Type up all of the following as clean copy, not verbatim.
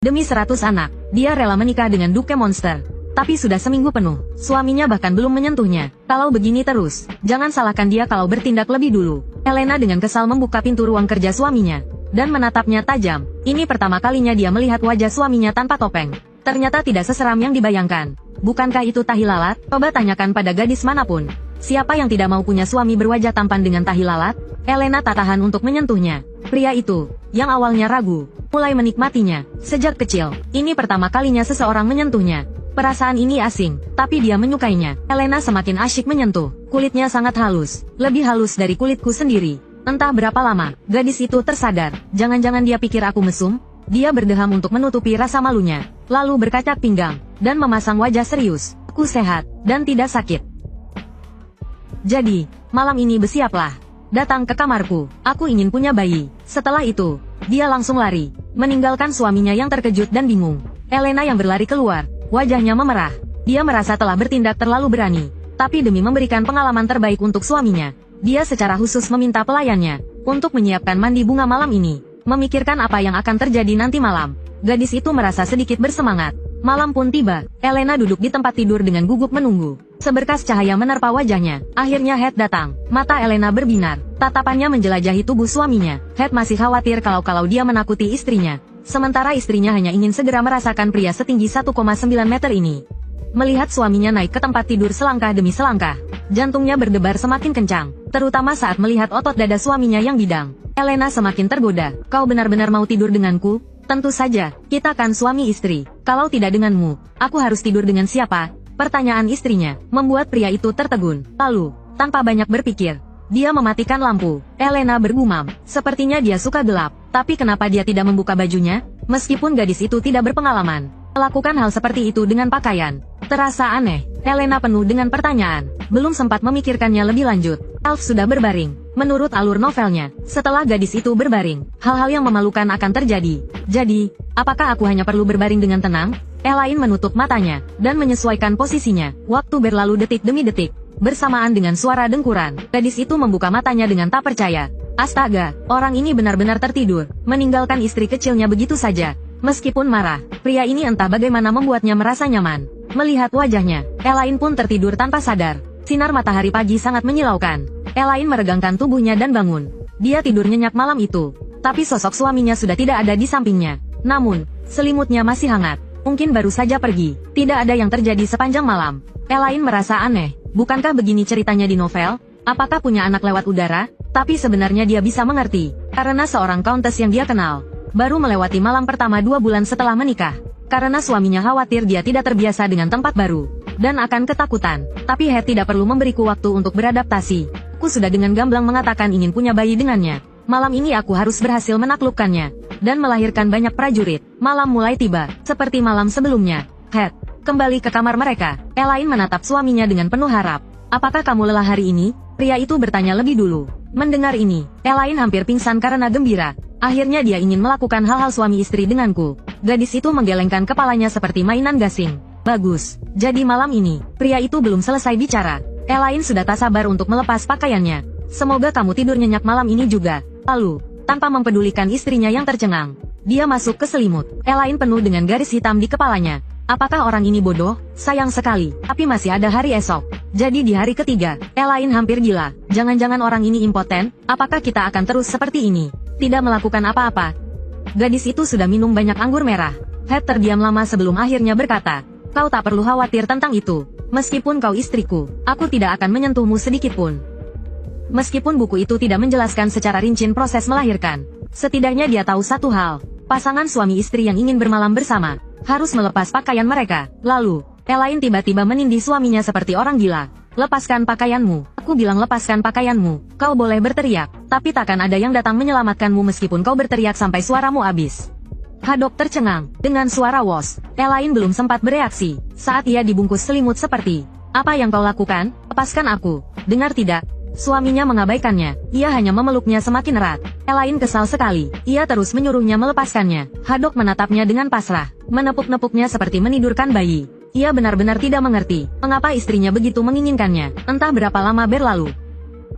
Demi 100 anak, dia rela menikah dengan Duke Monster. Tapi sudah seminggu penuh, suaminya bahkan belum menyentuhnya. Kalau begini terus, jangan salahkan dia kalau bertindak lebih dulu. Elena dengan kesal membuka pintu ruang kerja suaminya dan menatapnya tajam. Ini pertama kalinya dia melihat wajah suaminya tanpa topeng. Ternyata tidak seseram yang dibayangkan. Bukankah itu tahi lalat? Coba tanyakan pada gadis manapun. Siapa yang tidak mau punya suami berwajah tampan dengan tahi lalat? Elena tak tahan untuk menyentuhnya. Pria itu, yang awalnya ragu, mulai menikmatinya. Sejak kecil, ini pertama kalinya seseorang menyentuhnya. Perasaan ini asing, tapi dia menyukainya. Elena semakin asyik menyentuh. Kulitnya sangat halus, lebih halus dari kulitku sendiri. Entah berapa lama, gadis itu tersadar. Jangan-jangan dia pikir aku mesum? Dia berdeham untuk menutupi rasa malunya, lalu berkacak pinggang, dan memasang wajah serius. Aku sehat, dan tidak sakit. Jadi, malam ini bersiaplah. Datang ke kamarku, aku ingin punya bayi. Setelah itu, dia langsung lari, meninggalkan suaminya yang terkejut dan bingung. Elena yang berlari keluar, wajahnya memerah. Dia merasa telah bertindak terlalu berani. Tapi demi memberikan pengalaman terbaik untuk suaminya, dia secara khusus meminta pelayannya untuk menyiapkan mandi bunga malam ini. Memikirkan apa yang akan terjadi nanti malam, gadis itu merasa sedikit bersemangat. Malam pun tiba, Elena duduk di tempat tidur dengan gugup menunggu. Seberkas cahaya menerpa wajahnya. Akhirnya Head datang. Mata Elena berbinar. Tatapannya menjelajahi tubuh suaminya. Head masih khawatir kalau dia menakuti istrinya. Sementara istrinya hanya ingin segera merasakan pria setinggi 1,9 meter ini. Melihat suaminya naik ke tempat tidur selangkah demi selangkah, jantungnya berdebar semakin kencang, terutama saat melihat otot dada suaminya yang bidang. Elena semakin tergoda. Kau benar-benar mau tidur denganku? Tentu saja, kita kan suami istri. Kalau tidak denganmu, aku harus tidur dengan siapa? Pertanyaan istrinya membuat pria itu tertegun. Lalu, tanpa banyak berpikir, dia mematikan lampu. Elena bergumam, sepertinya dia suka gelap. Tapi kenapa dia tidak membuka bajunya? Meskipun gadis itu tidak berpengalaman melakukan hal seperti itu dengan pakaian, terasa aneh. Elena penuh dengan pertanyaan, belum sempat memikirkannya lebih lanjut. Elf sudah berbaring. Menurut alur novelnya, setelah gadis itu berbaring, hal-hal yang memalukan akan terjadi. Jadi, apakah aku hanya perlu berbaring dengan tenang? Elaine menutup matanya dan menyesuaikan posisinya. Waktu berlalu detik demi detik. Bersamaan dengan suara dengkuran, gadis itu membuka matanya dengan tak percaya. Astaga, orang ini benar-benar tertidur, meninggalkan istri kecilnya begitu saja. Meskipun marah, pria ini entah bagaimana membuatnya merasa nyaman. Melihat wajahnya, Elaine pun tertidur tanpa sadar. Sinar matahari pagi sangat menyilaukan. Elaine meregangkan tubuhnya dan bangun. Dia tidur nyenyak malam itu, tapi sosok suaminya sudah tidak ada di sampingnya. Namun, selimutnya masih hangat. Mungkin baru saja pergi. Tidak ada yang terjadi sepanjang malam. Elaine merasa aneh. Bukankah begini ceritanya di novel? Apakah punya anak lewat udara? Tapi sebenarnya dia bisa mengerti, karena seorang countess yang dia kenal baru melewati malam pertama 2 bulan setelah menikah. Karena suaminya khawatir dia tidak terbiasa dengan tempat baru, dan akan ketakutan. Tapi Head tidak perlu memberiku waktu untuk beradaptasi. Aku sudah dengan gamblang mengatakan ingin punya bayi dengannya. Malam ini aku harus berhasil menaklukkannya, dan melahirkan banyak prajurit. Malam mulai tiba, seperti malam sebelumnya. Head kembali ke kamar mereka. Elaine menatap suaminya dengan penuh harap. Apakah kamu lelah hari ini? Pria itu bertanya lebih dulu. Mendengar ini, Elaine hampir pingsan karena gembira. Akhirnya dia ingin melakukan hal-hal suami istri denganku. Gadis itu menggelengkan kepalanya seperti mainan gasing. Bagus. Jadi malam ini, pria itu belum selesai bicara. Elaine sudah tak sabar untuk melepas pakaiannya. Semoga kamu tidur nyenyak malam ini juga. Lalu, tanpa mempedulikan istrinya yang tercengang, dia masuk ke selimut. Elaine penuh dengan garis hitam di kepalanya. Apakah orang ini bodoh? Sayang sekali. Tapi masih ada hari esok. Jadi di hari ketiga, Elaine hampir gila. Jangan-jangan orang ini impoten? Apakah kita akan terus seperti ini? Tidak melakukan apa-apa. Gadis itu sudah minum banyak anggur merah. Head terdiam lama sebelum akhirnya berkata, kau tak perlu khawatir tentang itu. Meskipun kau istriku, aku tidak akan menyentuhmu sedikit pun. Meskipun buku itu tidak menjelaskan secara rinci proses melahirkan, setidaknya dia tahu satu hal. Pasangan suami istri yang ingin bermalam bersama harus melepas pakaian mereka. Lalu, Elaine tiba-tiba menindih suaminya seperti orang gila. Lepaskan pakaianmu. Aku bilang lepaskan pakaianmu. Kau boleh berteriak, tapi takkan ada yang datang menyelamatkanmu meskipun kau berteriak sampai suaramu habis. Haddock tercengang. Dengan suara wos, Elaine belum sempat bereaksi saat ia dibungkus selimut seperti, apa yang kau lakukan? Lepaskan aku. Dengar tidak? Suaminya mengabaikannya. Ia hanya memeluknya semakin erat. Elaine kesal sekali. Ia terus menyuruhnya melepaskannya. Haddock menatapnya dengan pasrah, menepuk-nepuknya seperti menidurkan bayi. Ia benar-benar tidak mengerti mengapa istrinya begitu menginginkannya. Entah berapa lama berlalu,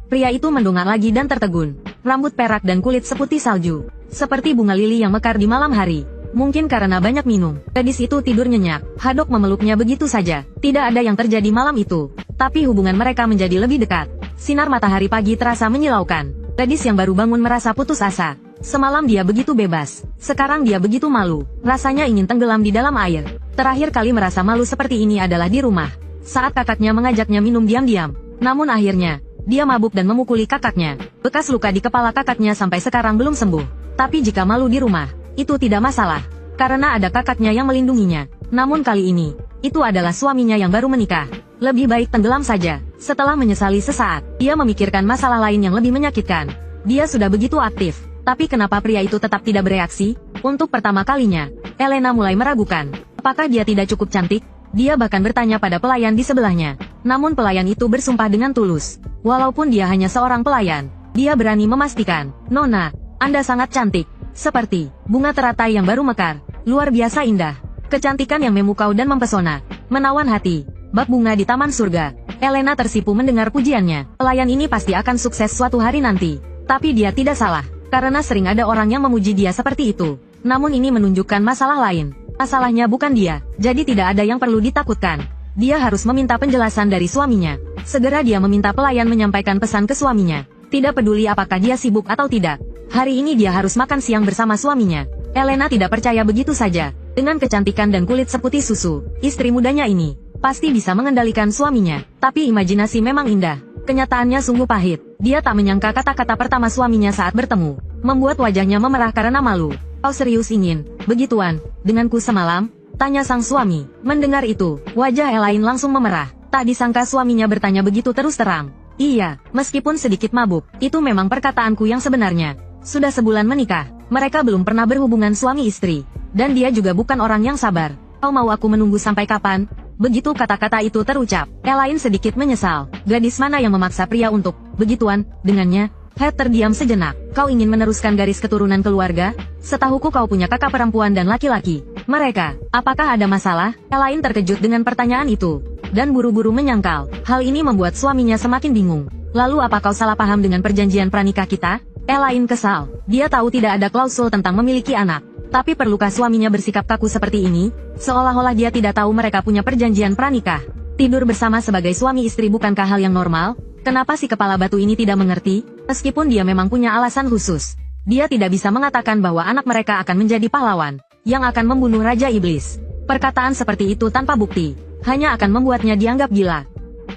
pria itu mendongak lagi dan tertegun. Rambut perak dan kulit seputih salju, seperti bunga lili yang mekar di malam hari. Mungkin karena banyak minum, gadis itu tidur nyenyak. Hadok memeluknya begitu saja. Tidak ada yang terjadi malam itu. Tapi hubungan mereka menjadi lebih dekat. Sinar matahari pagi terasa menyilaukan. Gadis yang baru bangun merasa putus asa. Semalam dia begitu bebas. Sekarang dia begitu malu. Rasanya ingin tenggelam di dalam air. Terakhir kali merasa malu seperti ini adalah di rumah. Saat kakaknya mengajaknya minum diam-diam. Namun akhirnya, dia mabuk dan memukuli kakaknya. Bekas luka di kepala kakaknya sampai sekarang belum sembuh. Tapi jika malu di rumah, itu tidak masalah. Karena ada kakaknya yang melindunginya. Namun kali ini, itu adalah suaminya yang baru menikah. Lebih baik tenggelam saja. Setelah menyesali sesaat, dia memikirkan masalah lain yang lebih menyakitkan. Dia sudah begitu aktif. Tapi kenapa pria itu tetap tidak bereaksi? Untuk pertama kalinya, Elena mulai meragukan. Apakah dia tidak cukup cantik? Dia bahkan bertanya pada pelayan di sebelahnya. Namun pelayan itu bersumpah dengan tulus. Walaupun dia hanya seorang pelayan, dia berani memastikan, "Nona, Anda sangat cantik. Seperti bunga teratai yang baru mekar. Luar biasa indah. Kecantikan yang memukau dan mempesona. Menawan hati. Bak bunga di taman surga." Elena tersipu mendengar pujiannya. Pelayan ini pasti akan sukses suatu hari nanti. Tapi dia tidak salah. Karena sering ada orang yang memuji dia seperti itu. Namun ini menunjukkan masalah lain. Masalahnya bukan dia. Jadi tidak ada yang perlu ditakutkan. Dia harus meminta penjelasan dari suaminya. Segera dia meminta pelayan menyampaikan pesan ke suaminya. Tidak peduli apakah dia sibuk atau tidak. Hari ini dia harus makan siang bersama suaminya. Elena tidak percaya begitu saja. Dengan kecantikan dan kulit seputih susu, istri mudanya ini pasti bisa mengendalikan suaminya. Tapi imajinasi memang indah. Kenyataannya sungguh pahit. Dia tak menyangka kata-kata pertama suaminya saat bertemu. Membuat wajahnya memerah karena malu. "Kau serius ingin begituan denganku semalam?" tanya sang suami. Mendengar itu, wajah Elaine langsung memerah. Tak disangka suaminya bertanya begitu terus terang. "Iya, meskipun sedikit mabuk, itu memang perkataanku yang sebenarnya. Sudah sebulan menikah, mereka belum pernah berhubungan suami istri. Dan dia juga bukan orang yang sabar. Kau mau aku menunggu sampai kapan?" Begitu kata-kata itu terucap, Elaine sedikit menyesal. Gadis mana yang memaksa pria untuk begituan dengannya? Head terdiam sejenak. "Kau ingin meneruskan garis keturunan keluarga? Setahuku kau punya kakak perempuan dan laki-laki. Mereka, apakah ada masalah?" Elaine terkejut dengan pertanyaan itu. Dan buru-buru menyangkal. Hal ini membuat suaminya semakin bingung. "Lalu apa kau salah paham dengan perjanjian pranikah kita?" Elaine kesal. Dia tahu tidak ada klausul tentang memiliki anak. Tapi perlukah suaminya bersikap kaku seperti ini? Seolah-olah dia tidak tahu mereka punya perjanjian pranikah. Tidur bersama sebagai suami istri bukankah hal yang normal? Kenapa si kepala batu ini tidak mengerti? Meskipun dia memang punya alasan khusus, dia tidak bisa mengatakan bahwa anak mereka akan menjadi pahlawan yang akan membunuh Raja Iblis. Perkataan seperti itu tanpa bukti hanya akan membuatnya dianggap gila.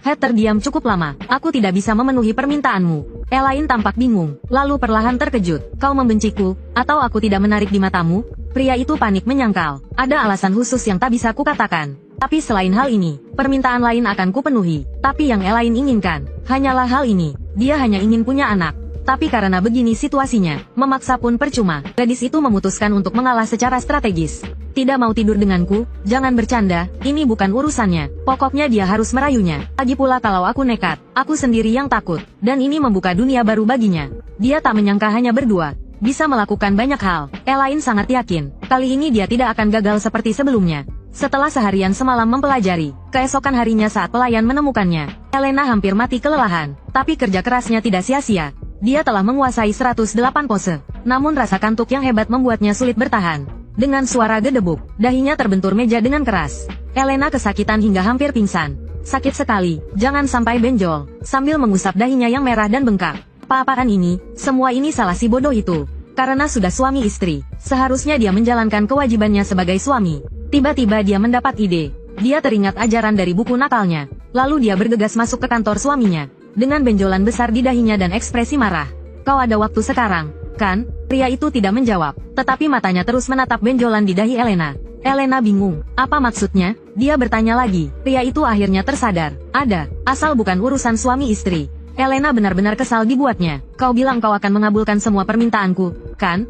Head terdiam cukup lama. "Aku tidak bisa memenuhi permintaanmu." Elaine tampak bingung, lalu perlahan terkejut. "Kau membenciku, atau aku tidak menarik di matamu?" Pria itu panik menyangkal. Ada alasan khusus yang tak bisa kukatakan. Tapi selain hal ini, permintaan lain akan kupenuhi. Tapi yang Elaine inginkan, hanyalah hal ini. Dia hanya ingin punya anak. Tapi karena begini situasinya, memaksa pun percuma. Gadis itu memutuskan untuk mengalah secara strategis. "Tidak mau tidur denganku? Jangan bercanda, ini bukan urusannya. Pokoknya dia harus merayunya. Lagi pula kalau aku nekat, aku sendiri yang takut. Dan ini membuka dunia baru baginya." Dia tak menyangka hanya berdua bisa melakukan banyak hal. Elaine sangat yakin, kali ini dia tidak akan gagal seperti sebelumnya. Setelah seharian semalam mempelajari, keesokan harinya saat pelayan menemukannya, Elena hampir mati kelelahan. Tapi kerja kerasnya tidak sia-sia. Dia telah menguasai 108 pose. Namun rasa kantuk yang hebat membuatnya sulit bertahan. Dengan suara gedebuk, dahinya terbentur meja dengan keras. Elena kesakitan hingga hampir pingsan. "Sakit sekali, jangan sampai benjol." Sambil mengusap dahinya yang merah dan bengkak. "Apa-apaan ini? Semua ini salah si bodoh itu." Karena sudah suami istri, seharusnya dia menjalankan kewajibannya sebagai suami. Tiba-tiba dia mendapat ide. Dia teringat ajaran dari buku nakalnya. Lalu dia bergegas masuk ke kantor suaminya. Dengan benjolan besar di dahinya dan ekspresi marah. "Kau ada waktu sekarang, kan?" Pria itu tidak menjawab, tetapi matanya terus menatap benjolan di dahi Elena. Elena bingung. Apa maksudnya? Dia bertanya lagi. Pria itu akhirnya tersadar. Ada, asal bukan urusan suami istri. Elena benar-benar kesal dibuatnya. "Kau bilang kau akan mengabulkan semua permintaanku, kan?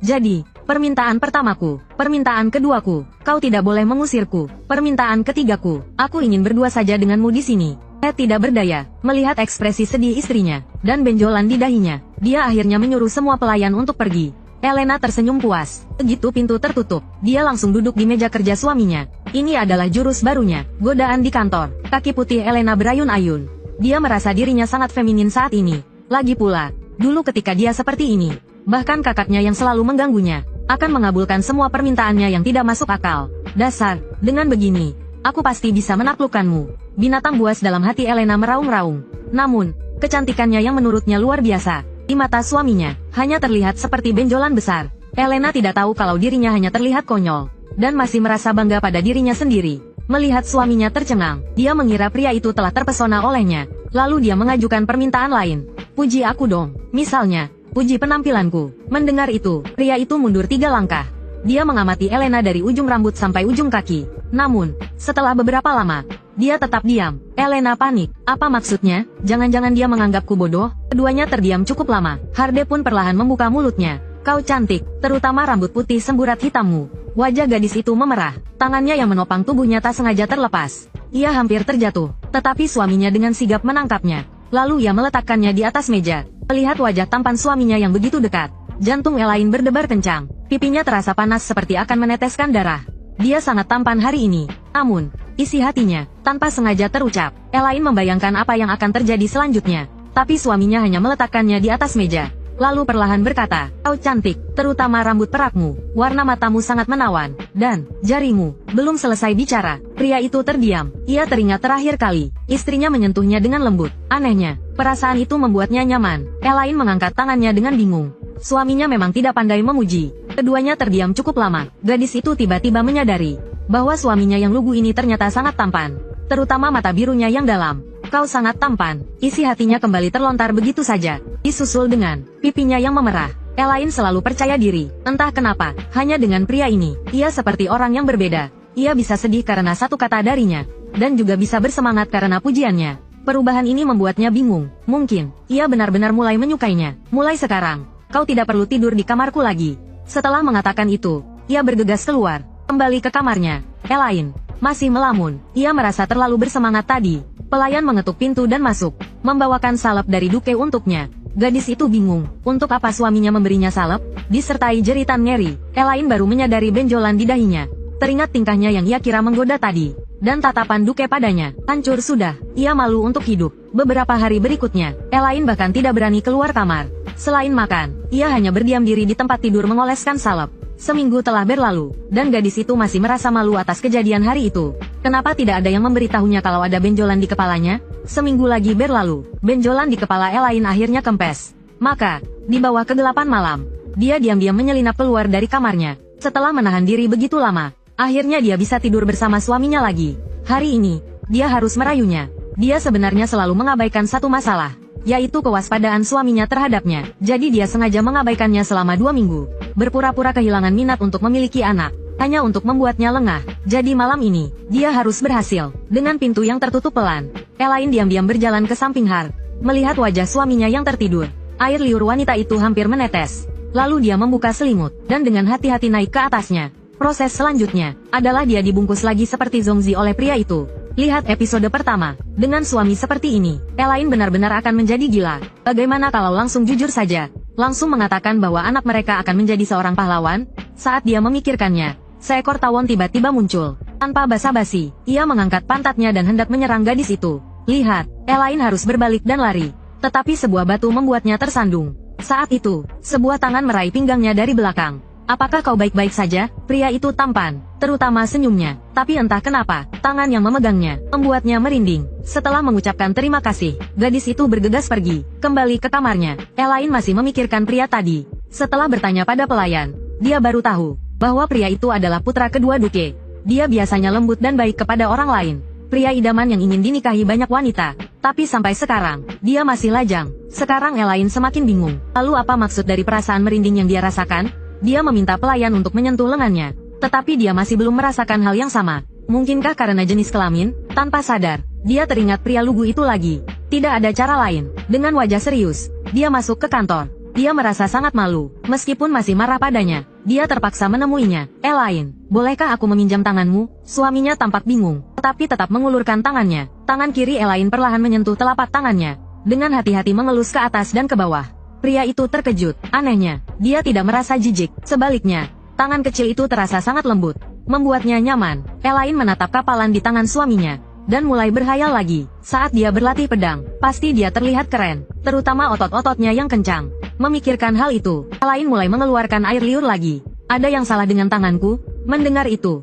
Jadi, permintaan pertamaku, permintaan keduaku, kau tidak boleh mengusirku. Permintaan ketigaku, aku ingin berdua saja denganmu di sini." Ed tidak berdaya, melihat ekspresi sedih istrinya, dan benjolan di dahinya. Dia akhirnya menyuruh semua pelayan untuk pergi. Elena tersenyum puas. Begitu pintu tertutup, dia langsung duduk di meja kerja suaminya. Ini adalah jurus barunya, godaan di kantor. Kaki putih Elena berayun-ayun. Dia merasa dirinya sangat feminin saat ini. Lagi pula, dulu ketika dia seperti ini, bahkan kakaknya yang selalu mengganggunya, akan mengabulkan semua permintaannya yang tidak masuk akal. Dasar, dengan begini, aku pasti bisa menaklukkanmu. Binatang buas dalam hati Elena meraung-raung. Namun, kecantikannya yang menurutnya luar biasa, di mata suaminya, hanya terlihat seperti benjolan besar. Elena tidak tahu kalau dirinya hanya terlihat konyol, dan masih merasa bangga pada dirinya sendiri. Melihat suaminya tercengang, dia mengira pria itu telah terpesona olehnya. Lalu dia mengajukan permintaan lain. Puji aku dong, misalnya, puji penampilanku. Mendengar itu, pria itu mundur 3 langkah. Dia mengamati Elena dari ujung rambut sampai ujung kaki. Namun, setelah beberapa lama, dia tetap diam. Elena panik. Apa maksudnya? Jangan-jangan dia menganggapku bodoh? Keduanya terdiam cukup lama. Harde pun perlahan membuka mulutnya. Kau cantik, terutama rambut putih semburat hitammu. Wajah gadis itu memerah. Tangannya yang menopang tubuhnya tak sengaja terlepas. Ia hampir terjatuh, tetapi suaminya dengan sigap menangkapnya. Lalu ia meletakkannya di atas meja. Melihat wajah tampan suaminya yang begitu dekat, jantung Elaine berdebar kencang. Pipinya terasa panas seperti akan meneteskan darah. Dia sangat tampan hari ini. Namun, isi hatinya, tanpa sengaja terucap. Elaine membayangkan apa yang akan terjadi selanjutnya. Tapi suaminya hanya meletakkannya di atas meja. Lalu perlahan berkata, kau cantik, terutama rambut perakmu, warna matamu sangat menawan, dan jarimu. Belum selesai bicara, pria itu terdiam. Ia teringat terakhir kali, istrinya menyentuhnya dengan lembut. Anehnya, perasaan itu membuatnya nyaman. Elaine mengangkat tangannya dengan bingung. Suaminya memang tidak pandai memuji. Keduanya terdiam cukup lama. Gadis itu tiba-tiba menyadari bahwa suaminya yang lugu ini ternyata sangat tampan, terutama mata birunya yang dalam. Kau sangat tampan. Isi hatinya kembali terlontar begitu saja, disusul dengan pipinya yang memerah. Elaine selalu percaya diri. Entah kenapa, hanya dengan pria ini, ia seperti orang yang berbeda. Ia bisa sedih karena satu kata darinya, dan juga bisa bersemangat karena pujiannya. Perubahan ini membuatnya bingung. Mungkin, ia benar-benar mulai menyukainya. Mulai sekarang, kau tidak perlu tidur di kamarku lagi. Setelah mengatakan itu, ia bergegas keluar, kembali ke kamarnya. Elaine masih melamun. Ia merasa terlalu bersemangat tadi. Pelayan mengetuk pintu dan masuk, membawakan salep dari Duke untuknya. Gadis itu bingung, untuk apa suaminya memberinya salep, disertai jeritan ngeri. Elaine baru menyadari benjolan di dahinya. Teringat tingkahnya yang ia kira menggoda tadi, dan tatapan Duke padanya. Hancur sudah, ia malu untuk hidup. Beberapa hari berikutnya, Elaine bahkan tidak berani keluar kamar. Selain makan, ia hanya berdiam diri di tempat tidur mengoleskan salep. Seminggu telah berlalu, dan gadis itu masih merasa malu atas kejadian hari itu. Kenapa tidak ada yang memberitahunya kalau ada benjolan di kepalanya? Seminggu lagi berlalu, benjolan di kepala Elaine akhirnya kempes. Maka, di bawah kegelapan malam, dia diam-diam menyelinap keluar dari kamarnya. Setelah menahan diri begitu lama, akhirnya dia bisa tidur bersama suaminya lagi. Hari ini, dia harus merayunya. Dia sebenarnya selalu mengabaikan satu masalah, yaitu kewaspadaan suaminya terhadapnya. Jadi dia sengaja mengabaikannya selama 2 minggu. Berpura-pura kehilangan minat untuk memiliki anak, hanya untuk membuatnya lengah. Jadi malam ini, dia harus berhasil. Dengan pintu yang tertutup pelan, Elaine diam-diam berjalan ke samping Har. Melihat wajah suaminya yang tertidur, air liur wanita itu hampir menetes. Lalu dia membuka selimut, dan dengan hati-hati naik ke atasnya. Proses selanjutnya, adalah dia dibungkus lagi seperti Zongzi oleh pria itu. Lihat episode pertama. Dengan suami seperti ini, Elaine benar-benar akan menjadi gila. Bagaimana kalau langsung jujur saja? Langsung mengatakan bahwa anak mereka akan menjadi seorang pahlawan? Saat dia memikirkannya, seekor tawon tiba-tiba muncul. Tanpa basa-basi, ia mengangkat pantatnya dan hendak menyerang gadis itu. Lihat, Elaine harus berbalik dan lari. Tetapi sebuah batu membuatnya tersandung. Saat itu, sebuah tangan meraih pinggangnya dari belakang. Apakah kau baik-baik saja? Pria itu tampan, terutama senyumnya. Tapi entah kenapa, tangan yang memegangnya membuatnya merinding. Setelah mengucapkan terima kasih, gadis itu bergegas pergi, kembali ke kamarnya. Elaine masih memikirkan pria tadi. Setelah bertanya pada pelayan, dia baru tahu bahwa pria itu adalah putra kedua Duke. Dia biasanya lembut dan baik kepada orang lain. Pria idaman yang ingin dinikahi banyak wanita. Tapi sampai sekarang, dia masih lajang. Sekarang Elaine semakin bingung. Lalu apa maksud dari perasaan merinding yang dia rasakan? Dia meminta pelayan untuk menyentuh lengannya. Tetapi dia masih belum merasakan hal yang sama. Mungkinkah karena jenis kelamin? Tanpa sadar, dia teringat pria lugu itu lagi. Tidak ada cara lain. Dengan wajah serius, dia masuk ke kantor. Dia merasa sangat malu. Meskipun masih marah padanya, dia terpaksa menemuinya. Elaine, bolehkah aku meminjam tanganmu? Suaminya tampak bingung, tetapi tetap mengulurkan tangannya. Tangan kiri Elaine perlahan menyentuh telapak tangannya. Dengan hati-hati mengelus ke atas dan ke bawah. Pria itu terkejut. Anehnya, dia tidak merasa jijik. Sebaliknya, tangan kecil itu terasa sangat lembut, membuatnya nyaman. Elaine menatap kapalan di tangan suaminya, dan mulai berhayal lagi. Saat dia berlatih pedang, pasti dia terlihat keren, terutama otot-ototnya yang kencang. Memikirkan hal itu, Elaine mulai mengeluarkan air liur lagi. Ada yang salah dengan tanganku? Mendengar itu,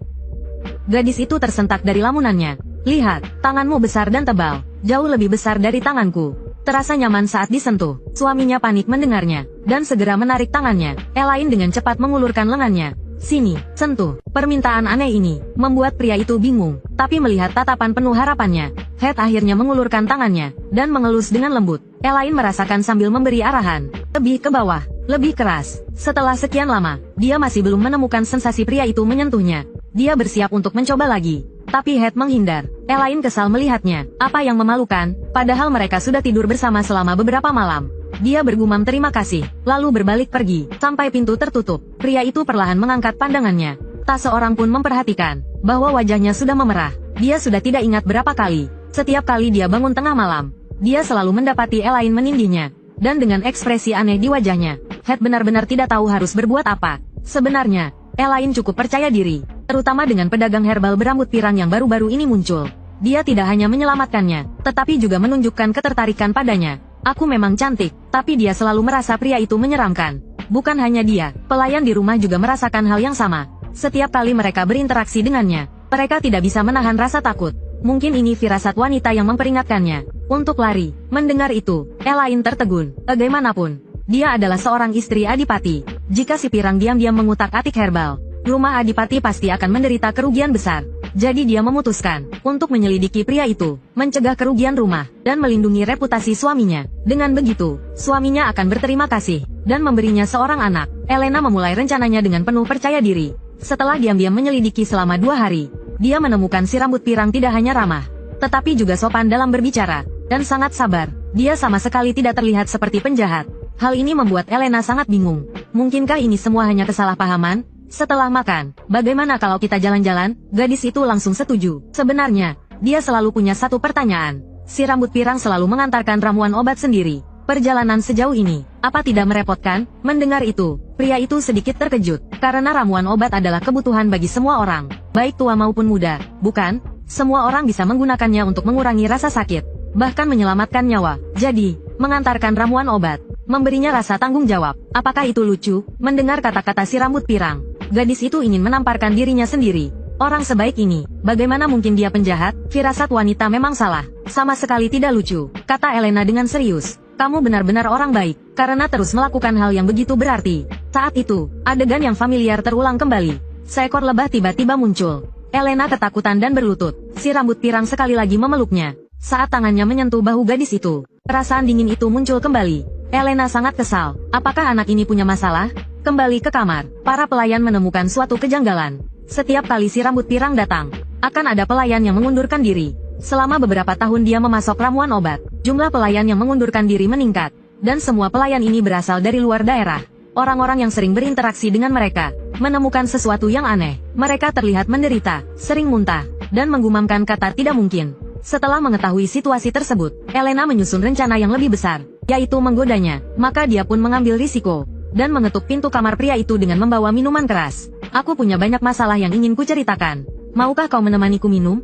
gadis itu tersentak dari lamunannya. Lihat, tanganmu besar dan tebal, jauh lebih besar dari tanganku. Terasa nyaman saat disentuh. Suaminya panik mendengarnya, dan segera menarik tangannya. Elaine dengan cepat mengulurkan lengannya. Sini, sentuh. Permintaan aneh ini membuat pria itu bingung, tapi melihat tatapan penuh harapannya, Head akhirnya mengulurkan tangannya dan mengelus dengan lembut. Elaine merasakan sambil memberi arahan. Lebih ke bawah, lebih keras. Setelah sekian lama, dia masih belum menemukan sensasi pria itu menyentuhnya. Dia bersiap untuk mencoba lagi, tapi Head menghindar. Elaine kesal melihatnya. Apa yang memalukan, padahal mereka sudah tidur bersama selama beberapa malam. Dia bergumam terima kasih, lalu berbalik pergi, sampai pintu tertutup. Pria itu perlahan mengangkat pandangannya. Tak seorang pun memperhatikan, bahwa wajahnya sudah memerah. Dia sudah tidak ingat berapa kali. Setiap kali dia bangun tengah malam, dia selalu mendapati Elaine menindihnya. Dan dengan ekspresi aneh di wajahnya, Head benar-benar tidak tahu harus berbuat apa. Sebenarnya, Elaine cukup percaya diri, terutama dengan pedagang herbal berambut pirang yang baru-baru ini muncul. Dia tidak hanya menyelamatkannya, tetapi juga menunjukkan ketertarikan padanya. Aku memang cantik, tapi dia selalu merasa pria itu menyeramkan. Bukan hanya dia, pelayan di rumah juga merasakan hal yang sama. Setiap kali mereka berinteraksi dengannya, mereka tidak bisa menahan rasa takut. Mungkin ini firasat wanita yang memperingatkannya untuk lari. Mendengar itu, Elaine tertegun. Bagaimanapun, dia adalah seorang istri Adipati. Jika si pirang diam-diam mengutak-atik herbal, rumah Adipati pasti akan menderita kerugian besar. Jadi dia memutuskan untuk menyelidiki pria itu, mencegah kerugian rumah, dan melindungi reputasi suaminya. Dengan begitu, suaminya akan berterima kasih, dan memberinya seorang anak. Elena memulai rencananya dengan penuh percaya diri. Setelah diam-diam menyelidiki selama 2 hari, dia menemukan si rambut pirang tidak hanya ramah, tetapi juga sopan dalam berbicara, dan sangat sabar. Dia sama sekali tidak terlihat seperti penjahat. Hal ini membuat Elena sangat bingung. Mungkinkah ini semua hanya kesalahpahaman? Setelah makan, bagaimana kalau kita jalan-jalan? Gadis itu langsung setuju. Sebenarnya, dia selalu punya satu pertanyaan. Si rambut pirang selalu mengantarkan ramuan obat sendiri. Perjalanan sejauh ini, apa tidak merepotkan? Mendengar itu, pria itu sedikit terkejut, karena ramuan obat adalah kebutuhan bagi semua orang, baik tua maupun muda, bukan? Semua orang bisa menggunakannya untuk mengurangi rasa sakit, bahkan menyelamatkan nyawa. Jadi, mengantarkan ramuan obat memberinya rasa tanggung jawab. Apakah itu lucu? Mendengar kata-kata si rambut pirang, gadis itu ingin menamparkan dirinya sendiri. Orang sebaik ini, bagaimana mungkin dia penjahat? Firasat wanita memang salah. Sama sekali tidak lucu, kata Elena dengan serius. Kamu benar-benar orang baik, karena terus melakukan hal yang begitu berarti. Saat itu, adegan yang familiar terulang kembali. Seekor lebah tiba-tiba muncul. Elena ketakutan dan berlutut. Si rambut pirang sekali lagi memeluknya. Saat tangannya menyentuh bahu gadis itu, perasaan dingin itu muncul kembali. Elena sangat kesal. Apakah anak ini punya masalah? Kembali ke kamar, para pelayan menemukan suatu kejanggalan. Setiap kali si rambut pirang datang, akan ada pelayan yang mengundurkan diri. Selama beberapa tahun dia memasok ramuan obat, jumlah pelayan yang mengundurkan diri meningkat. Dan semua pelayan ini berasal dari luar daerah. Orang-orang yang sering berinteraksi dengan mereka menemukan sesuatu yang aneh. Mereka terlihat menderita, sering muntah, dan menggumamkan kata tidak mungkin. Setelah mengetahui situasi tersebut, Elena menyusun rencana yang lebih besar, yaitu menggodanya. Maka dia pun mengambil risiko, dan mengetuk pintu kamar pria itu dengan membawa minuman keras. Aku punya banyak masalah yang ingin kuceritakan. Maukah kau menemaniku minum?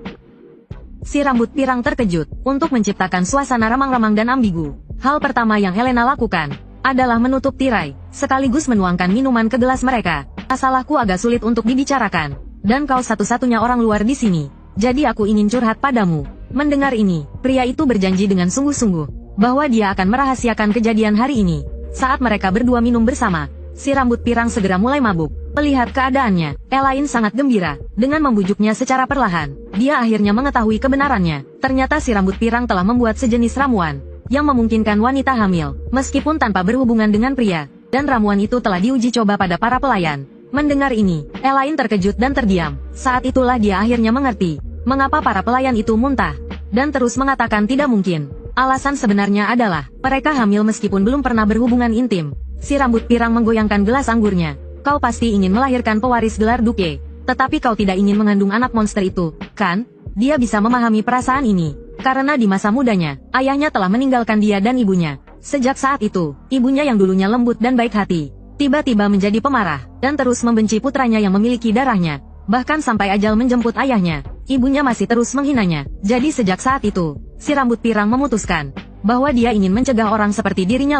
Si rambut pirang terkejut. Untuk menciptakan suasana remang-remang dan ambigu, hal pertama yang Elena lakukan adalah menutup tirai, sekaligus menuangkan minuman ke gelas mereka. Masalahku agak sulit untuk dibicarakan, dan kau satu-satunya orang luar di sini. Jadi aku ingin curhat padamu. Mendengar ini, pria itu berjanji dengan sungguh-sungguh bahwa dia akan merahasiakan kejadian hari ini. Saat mereka berdua minum bersama, si rambut pirang segera mulai mabuk. Melihat keadaannya, Elaine sangat gembira. Dengan membujuknya secara perlahan, dia akhirnya mengetahui kebenarannya. Ternyata si rambut pirang telah membuat sejenis ramuan yang memungkinkan wanita hamil, meskipun tanpa berhubungan dengan pria. Dan ramuan itu telah diuji coba pada para pelayan. Mendengar ini, Elaine terkejut dan terdiam. Saat itulah dia akhirnya mengerti mengapa para pelayan itu muntah, dan terus mengatakan tidak mungkin. Alasan sebenarnya adalah, mereka hamil meskipun belum pernah berhubungan intim. Si rambut pirang menggoyangkan gelas anggurnya. Kau pasti ingin melahirkan pewaris gelar duke, tetapi kau tidak ingin mengandung anak monster itu, kan? Dia bisa memahami perasaan ini, karena di masa mudanya, ayahnya telah meninggalkan dia dan ibunya. Sejak saat itu, ibunya yang dulunya lembut dan baik hati, tiba-tiba menjadi pemarah, dan terus membenci putranya yang memiliki darahnya. Bahkan sampai ajal menjemput ayahnya, ibunya masih terus menghinanya. Jadi sejak saat itu, si rambut pirang memutuskan bahwa dia ingin mencegah orang seperti dirinya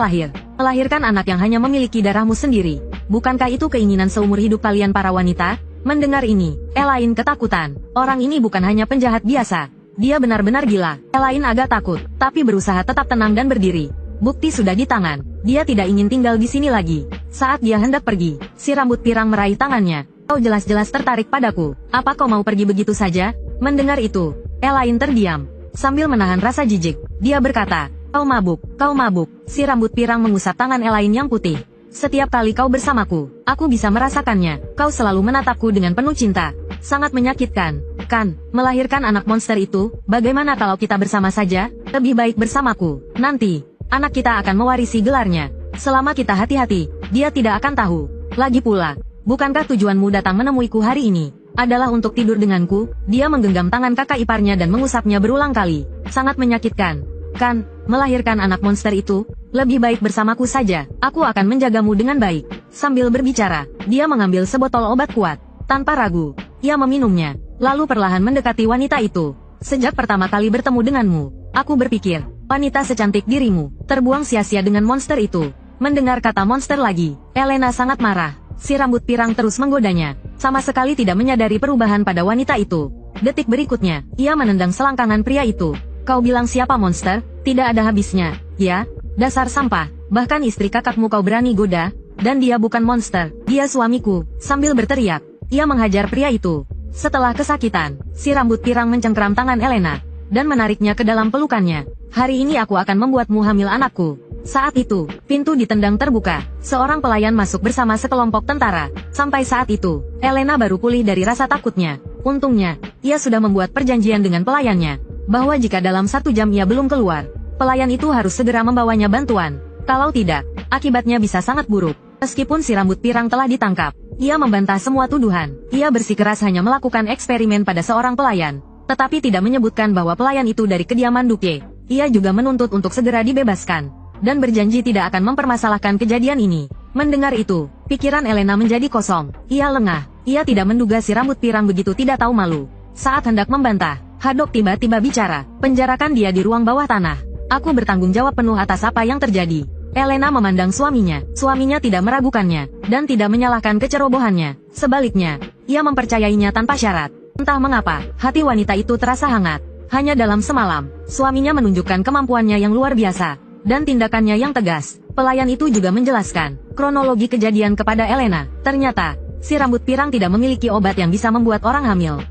melahirkan anak yang hanya memiliki darahmu sendiri. Bukankah itu keinginan seumur hidup kalian para wanita? Mendengar ini, Elaine ketakutan. Orang ini bukan hanya penjahat biasa. Dia benar-benar gila. Elaine agak takut, tapi berusaha tetap tenang dan berdiri. Bukti sudah di tangan. Dia tidak ingin tinggal di sini lagi. Saat dia hendak pergi, si rambut pirang meraih tangannya. Kau jelas-jelas tertarik padaku. Apa kau mau pergi begitu saja? Mendengar itu, Elaine terdiam. Sambil menahan rasa jijik, dia berkata, kau mabuk, kau mabuk. Si rambut pirang mengusap tangan Elaine yang putih. Setiap kali kau bersamaku, aku bisa merasakannya. Kau selalu menatapku dengan penuh cinta. Sangat menyakitkan, kan? Melahirkan anak monster itu, bagaimana kalau kita bersama saja? Lebih baik bersamaku. Nanti, anak kita akan mewarisi gelarnya. Selama kita hati-hati, dia tidak akan tahu. Lagi pula, bukankah tujuanmu datang menemuiku hari ini adalah untuk tidur denganku? Dia menggenggam tangan kakak iparnya dan mengusapnya berulang kali. Sangat menyakitkan, kan? Melahirkan anak monster itu, lebih baik bersamaku saja. Aku akan menjagamu dengan baik. Sambil berbicara, dia mengambil sebotol obat kuat. Tanpa ragu, ia meminumnya, lalu perlahan mendekati wanita itu. Sejak pertama kali bertemu denganmu, aku berpikir, wanita secantik dirimu, terbuang sia-sia dengan monster itu. Mendengar kata monster lagi, Elena sangat marah. Si rambut pirang terus menggodanya, sama sekali tidak menyadari perubahan pada wanita itu. Detik berikutnya, ia menendang selangkangan pria itu. Kau bilang siapa monster? Tidak ada habisnya, ya? Dasar sampah, bahkan istri kakakmu kau berani goda, dan dia bukan monster, dia suamiku. Sambil berteriak, ia menghajar pria itu. Setelah kesakitan, si rambut pirang mencengkeram tangan Elena, dan menariknya ke dalam pelukannya. Hari ini aku akan membuatmu hamil anakku. Saat itu, pintu ditendang terbuka. Seorang pelayan masuk bersama sekelompok tentara. Sampai saat itu, Elena baru pulih dari rasa takutnya. Untungnya, ia sudah membuat perjanjian dengan pelayannya, bahwa jika dalam 1 jam ia belum keluar, pelayan itu harus segera membawanya bantuan. Kalau tidak, akibatnya bisa sangat buruk. Meskipun si rambut pirang telah ditangkap, ia membantah semua tuduhan. Ia bersikeras hanya melakukan eksperimen pada seorang pelayan, tetapi tidak menyebutkan bahwa pelayan itu dari kediaman Duke. Ia juga menuntut untuk segera dibebaskan, dan berjanji tidak akan mempermasalahkan kejadian ini. Mendengar itu, pikiran Elena menjadi kosong. Ia lengah. Ia tidak menduga si rambut pirang begitu tidak tahu malu. Saat hendak membantah, Haddock tiba-tiba bicara, penjarakan dia di ruang bawah tanah. Aku bertanggung jawab penuh atas apa yang terjadi. Elena memandang suaminya. Suaminya tidak meragukannya, dan tidak menyalahkan kecerobohannya. Sebaliknya, ia mempercayainya tanpa syarat. Entah mengapa, hati wanita itu terasa hangat. Hanya dalam semalam, suaminya menunjukkan kemampuannya yang luar biasa, dan tindakannya yang tegas. Pelayan itu juga menjelaskan kronologi kejadian kepada Elena. Ternyata, si rambut pirang tidak memiliki obat yang bisa membuat orang hamil.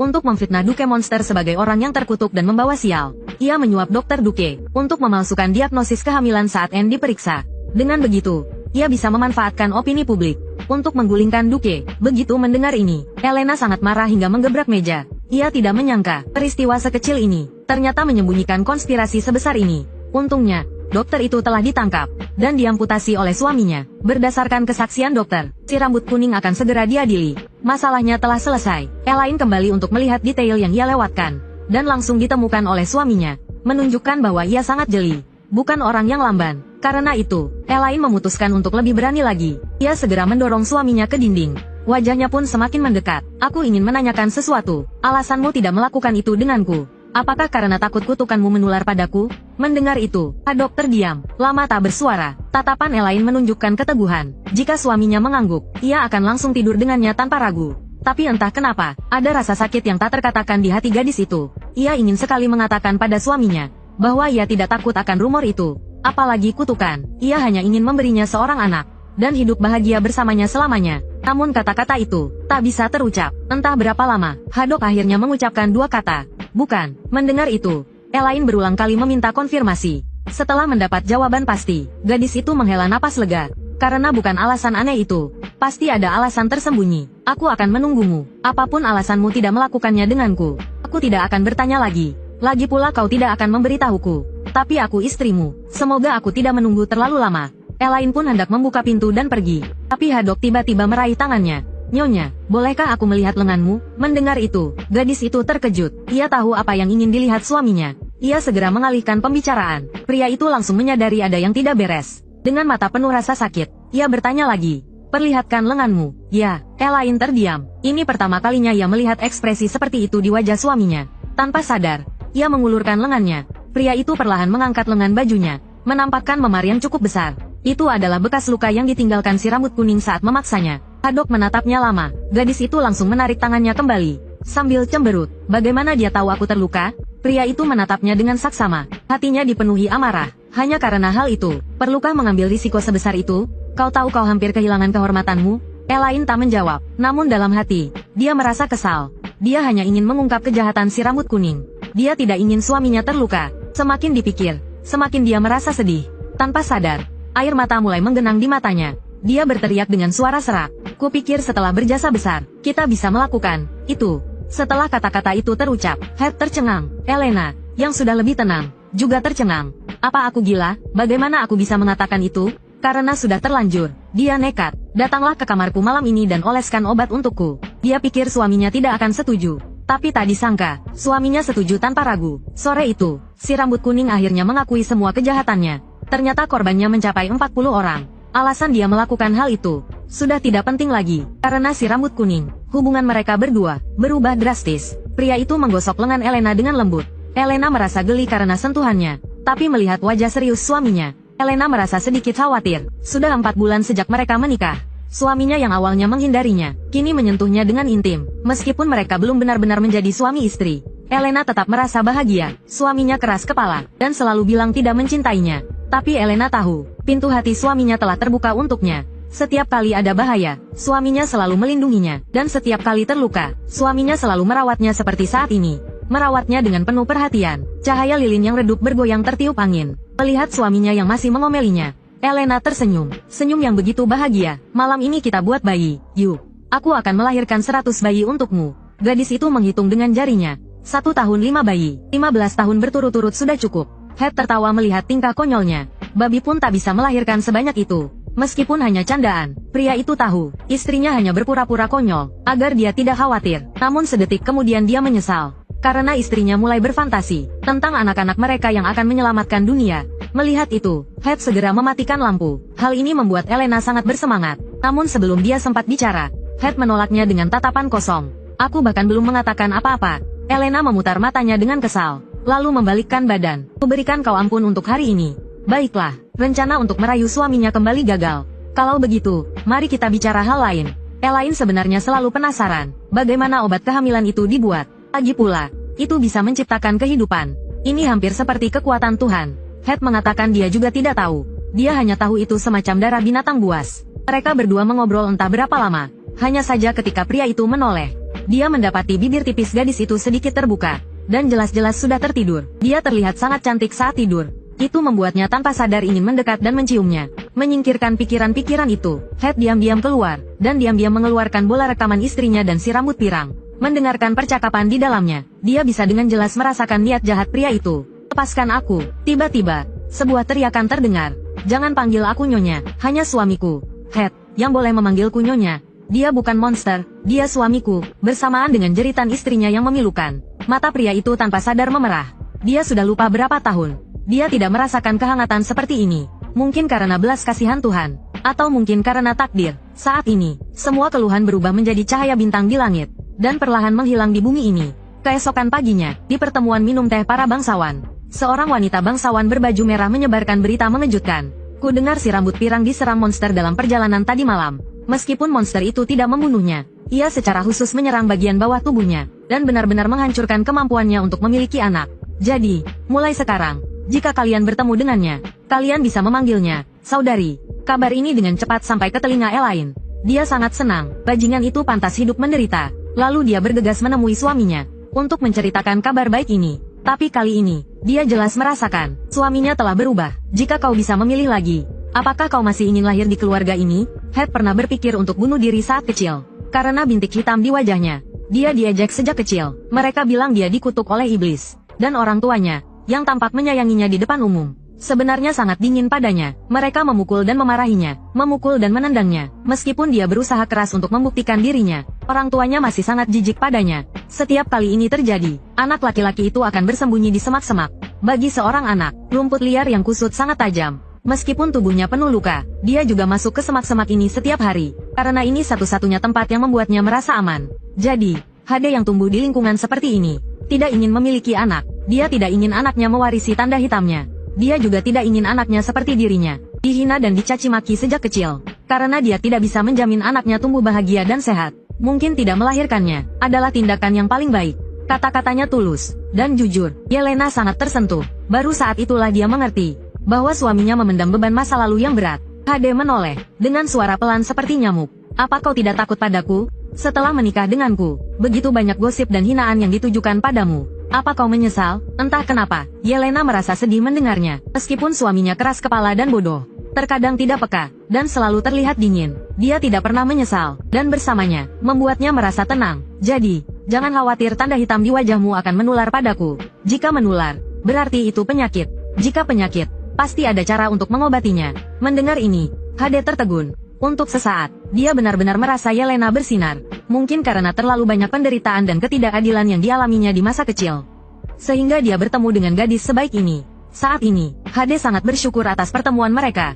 Untuk memfitnah Duke Monster sebagai orang yang terkutuk dan membawa sial, ia menyuap Dr. Duke untuk memalsukan diagnosis kehamilan saat Anne diperiksa. Dengan begitu, ia bisa memanfaatkan opini publik untuk menggulingkan Duke. Begitu mendengar ini, Elena sangat marah hingga menggebrak meja. Ia tidak menyangka peristiwa sekecil ini ternyata menyembunyikan konspirasi sebesar ini. Untungnya, dokter itu telah ditangkap dan diamputasi oleh suaminya. Berdasarkan kesaksian dokter, si rambut kuning akan segera diadili. Masalahnya telah selesai. Elaine kembali untuk melihat detail yang ia lewatkan, dan langsung ditemukan oleh suaminya, menunjukkan bahwa ia sangat jeli, bukan orang yang lamban. Karena itu, Elaine memutuskan untuk lebih berani lagi. Ia segera mendorong suaminya ke dinding. Wajahnya pun semakin mendekat. Aku ingin menanyakan sesuatu. Alasanmu tidak melakukan itu denganku. Apakah karena takut kutukanmu menular padaku? Mendengar itu, Haddock terdiam, lama tak bersuara. Tatapan Elaine menunjukkan keteguhan. Jika suaminya mengangguk, ia akan langsung tidur dengannya tanpa ragu. Tapi entah kenapa, ada rasa sakit yang tak terkatakan di hati gadis itu. Ia ingin sekali mengatakan pada suaminya, bahwa ia tidak takut akan rumor itu. Apalagi kutukan, ia hanya ingin memberinya seorang anak, dan hidup bahagia bersamanya selamanya. Namun kata-kata itu tak bisa terucap. Entah berapa lama, Haddock akhirnya mengucapkan 2 kata. Bukan. Mendengar itu, Elaine berulang kali meminta konfirmasi. Setelah mendapat jawaban pasti, gadis itu menghela napas lega. Karena bukan alasan aneh itu, pasti ada alasan tersembunyi. Aku akan menunggumu. Apapun alasanmu tidak melakukannya denganku, aku tidak akan bertanya lagi. Lagi pula kau tidak akan memberitahuku. Tapi aku istrimu. Semoga aku tidak menunggu terlalu lama. Elaine pun hendak membuka pintu dan pergi. Tapi Haddock tiba-tiba meraih tangannya. Nyonya, bolehkah aku melihat lenganmu? Mendengar itu, gadis itu terkejut. Ia tahu apa yang ingin dilihat suaminya. Ia segera mengalihkan pembicaraan. Pria itu langsung menyadari ada yang tidak beres. Dengan mata penuh rasa sakit, ia bertanya lagi. Perlihatkan lenganmu. Ya, Elaine terdiam. Ini pertama kalinya ia melihat ekspresi seperti itu di wajah suaminya. Tanpa sadar, ia mengulurkan lengannya. Pria itu perlahan mengangkat lengan bajunya, menampakkan memar yang cukup besar. Itu adalah bekas luka yang ditinggalkan si rambut kuning saat memaksanya. Hadok menatapnya lama. Gadis itu langsung menarik tangannya kembali. Sambil cemberut, bagaimana dia tahu aku terluka? Pria itu menatapnya dengan saksama. Hatinya dipenuhi amarah. Hanya karena hal itu, perlukah mengambil risiko sebesar itu? Kau tahu kau hampir kehilangan kehormatanmu? Elaine tak menjawab. Namun dalam hati, dia merasa kesal. Dia hanya ingin mengungkap kejahatan si rambut kuning. Dia tidak ingin suaminya terluka. Semakin dipikir, semakin dia merasa sedih. Tanpa sadar, air mata mulai menggenang di matanya. Dia berteriak dengan suara serak. Kupikir setelah berjasa besar, kita bisa melakukan itu. Setelah kata-kata itu terucap, Head tercengang. Elena, yang sudah lebih tenang, juga tercengang. Apa aku gila? Bagaimana aku bisa mengatakan itu? Karena sudah terlanjur. Dia nekat. Datanglah ke kamarku malam ini dan oleskan obat untukku. Dia pikir suaminya tidak akan setuju. Tapi tak disangka, suaminya setuju tanpa ragu. Sore itu, si rambut kuning akhirnya mengakui semua kejahatannya. Ternyata korbannya mencapai 40 orang. Alasan dia melakukan hal itu sudah tidak penting lagi, karena si rambut kuning. Hubungan mereka berdua berubah drastis. Pria itu menggosok lengan Elena dengan lembut. Elena merasa geli karena sentuhannya, tapi melihat wajah serius suaminya, Elena merasa sedikit khawatir. Sudah 4 bulan sejak mereka menikah. Suaminya yang awalnya menghindarinya, kini menyentuhnya dengan intim. Meskipun mereka belum benar-benar menjadi suami istri, Elena tetap merasa bahagia. Suaminya keras kepala, dan selalu bilang tidak mencintainya. Tapi Elena tahu, pintu hati suaminya telah terbuka untuknya. Setiap kali ada bahaya, suaminya selalu melindunginya. Dan setiap kali terluka, suaminya selalu merawatnya seperti saat ini. Merawatnya dengan penuh perhatian. Cahaya lilin yang redup bergoyang tertiup angin. Melihat suaminya yang masih mengomelinya, Elena tersenyum. Senyum yang begitu bahagia. Malam ini kita buat bayi, yuk. Aku akan melahirkan 100 bayi untukmu. Gadis itu menghitung dengan jarinya. 1 tahun 5 bayi, 15 tahun berturut-turut sudah cukup. Head tertawa melihat tingkah konyolnya. Babi pun tak bisa melahirkan sebanyak itu. Meskipun hanya candaan, pria itu tahu, istrinya hanya berpura-pura konyol, agar dia tidak khawatir. Namun sedetik kemudian dia menyesal. Karena istrinya mulai berfantasi tentang anak-anak mereka yang akan menyelamatkan dunia. Melihat itu, Head segera mematikan lampu. Hal ini membuat Elena sangat bersemangat. Namun sebelum dia sempat bicara, Head menolaknya dengan tatapan kosong. Aku bahkan belum mengatakan apa-apa. Elena memutar matanya dengan kesal, lalu membalikkan badan. Kuberikan kau ampun untuk hari ini. Baiklah, rencana untuk merayu suaminya kembali gagal. Kalau begitu, mari kita bicara hal lain. Elaine sebenarnya selalu penasaran, bagaimana obat kehamilan itu dibuat. Lagi pula, itu bisa menciptakan kehidupan. Ini hampir seperti kekuatan Tuhan. Head mengatakan dia juga tidak tahu. Dia hanya tahu itu semacam darah binatang buas. Mereka berdua mengobrol entah berapa lama. Hanya saja ketika pria itu menoleh, dia mendapati bibir tipis gadis itu sedikit terbuka. Dan jelas-jelas sudah tertidur. Dia terlihat sangat cantik saat tidur. Itu membuatnya tanpa sadar ingin mendekat dan menciumnya. Menyingkirkan pikiran-pikiran itu, Head diam-diam keluar, dan diam-diam mengeluarkan bola rekaman istrinya dan si rambut pirang. Mendengarkan percakapan di dalamnya, dia bisa dengan jelas merasakan niat jahat pria itu. Lepaskan aku. Tiba-tiba, sebuah teriakan terdengar. Jangan panggil aku nyonya, hanya suamiku. Head, yang boleh memanggilku nyonya. Dia bukan monster, dia suamiku. Bersamaan dengan jeritan istrinya yang memilukan, mata pria itu tanpa sadar memerah. Dia sudah lupa berapa tahun dia tidak merasakan kehangatan seperti ini. Mungkin karena belas kasihan Tuhan, atau mungkin karena takdir. Saat ini, semua keluhan berubah menjadi cahaya bintang di langit, dan perlahan menghilang di bumi ini. Keesokan paginya, di pertemuan minum teh para bangsawan, seorang wanita bangsawan berbaju merah menyebarkan berita mengejutkan. Ku dengar si rambut pirang diserang monster dalam perjalanan tadi malam. Meskipun monster itu tidak membunuhnya, ia secara khusus menyerang bagian bawah tubuhnya, dan benar-benar menghancurkan kemampuannya untuk memiliki anak. Jadi, mulai sekarang, jika kalian bertemu dengannya, kalian bisa memanggilnya saudari. Kabar ini dengan cepat sampai ke telinga Elaine. Dia sangat senang, bajingan itu pantas hidup menderita. Lalu dia bergegas menemui suaminya untuk menceritakan kabar baik ini. Tapi kali ini, dia jelas merasakan suaminya telah berubah. Jika kau bisa memilih lagi, apakah kau masih ingin lahir di keluarga ini? Head pernah berpikir untuk bunuh diri saat kecil, karena bintik hitam di wajahnya. Dia diejek sejak kecil. Mereka bilang dia dikutuk oleh iblis, dan orang tuanya yang tampak menyayanginya di depan umum, sebenarnya sangat dingin padanya. Mereka memukul dan memarahinya, memukul dan menendangnya. Meskipun dia berusaha keras untuk membuktikan dirinya, orang tuanya masih sangat jijik padanya. Setiap kali ini terjadi, anak laki-laki itu akan bersembunyi di semak-semak. Bagi seorang anak, rumput liar yang kusut sangat tajam. Meskipun tubuhnya penuh luka, dia juga masuk ke semak-semak ini setiap hari, karena ini satu-satunya tempat yang membuatnya merasa aman. Jadi, Hade yang tumbuh di lingkungan seperti ini tidak ingin memiliki anak. Dia tidak ingin anaknya mewarisi tanda hitamnya. Dia juga tidak ingin anaknya seperti dirinya. dihina dan dicaci maki sejak kecil. Karena dia tidak bisa menjamin anaknya tumbuh bahagia dan sehat. Mungkin tidak melahirkannya adalah tindakan yang paling baik. Kata-katanya tulus dan jujur. Yelena sangat tersentuh. Baru saat itulah dia mengerti bahwa suaminya memendam beban masa lalu yang berat. HD menoleh dengan suara pelan seperti nyamuk. Apa kau tidak takut padaku? Setelah menikah denganku, begitu banyak gosip dan hinaan yang ditujukan padamu. Apa kau menyesal? Entah kenapa, Yelena merasa sedih mendengarnya. Meskipun suaminya keras kepala dan bodoh, terkadang tidak peka, dan selalu terlihat dingin, dia tidak pernah menyesal, dan bersamanya, membuatnya merasa tenang. Jadi, jangan khawatir, tanda hitam di wajahmu akan menular padaku. Jika menular, berarti itu penyakit. Jika penyakit, pasti ada cara untuk mengobatinya. Mendengar ini, HD tertegun. Untuk sesaat, dia benar-benar merasa Yelena bersinar. Mungkin karena terlalu banyak penderitaan dan ketidakadilan yang dialaminya di masa kecil, sehingga dia bertemu dengan gadis sebaik ini. Saat ini, HD sangat bersyukur atas pertemuan mereka.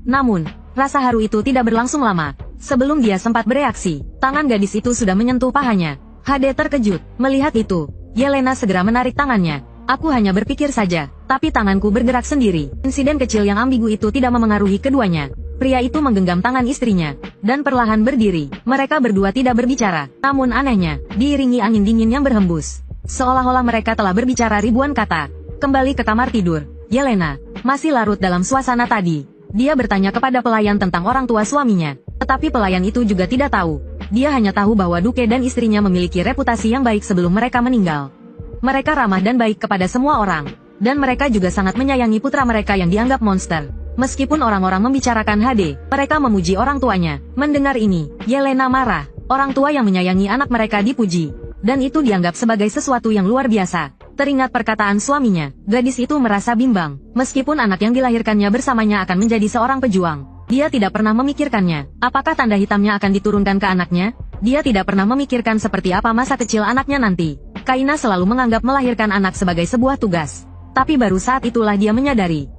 Namun, rasa haru itu tidak berlangsung lama. Sebelum dia sempat bereaksi, tangan gadis itu sudah menyentuh pahanya. HD terkejut. Melihat itu, Yelena segera menarik tangannya. Aku hanya berpikir saja, tapi tanganku bergerak sendiri. Insiden kecil yang ambigu itu tidak memengaruhi keduanya. Pria itu menggenggam tangan istrinya, dan perlahan berdiri. Mereka berdua tidak berbicara, namun anehnya, diiringi angin dingin yang berhembus. Seolah-olah mereka telah berbicara ribuan kata. Kembali ke kamar tidur, Yelena masih larut dalam suasana tadi. Dia bertanya kepada pelayan tentang orang tua suaminya, tetapi pelayan itu juga tidak tahu. Dia hanya tahu bahwa Duke dan istrinya memiliki reputasi yang baik sebelum mereka meninggal. Mereka ramah dan baik kepada semua orang, dan mereka juga sangat menyayangi putra mereka yang dianggap monster. Meskipun orang-orang membicarakan HD, mereka memuji orang tuanya. Mendengar ini, Yelena marah. Orang tua yang menyayangi anak mereka dipuji, dan itu dianggap sebagai sesuatu yang luar biasa. Teringat perkataan suaminya, gadis itu merasa bimbang. Meskipun anak yang dilahirkannya bersamanya akan menjadi seorang pejuang, dia tidak pernah memikirkannya. Apakah tanda hitamnya akan diturunkan ke anaknya? Dia tidak pernah memikirkan seperti apa masa kecil anaknya nanti. Kaina selalu menganggap melahirkan anak sebagai sebuah tugas. Tapi baru saat itulah dia menyadari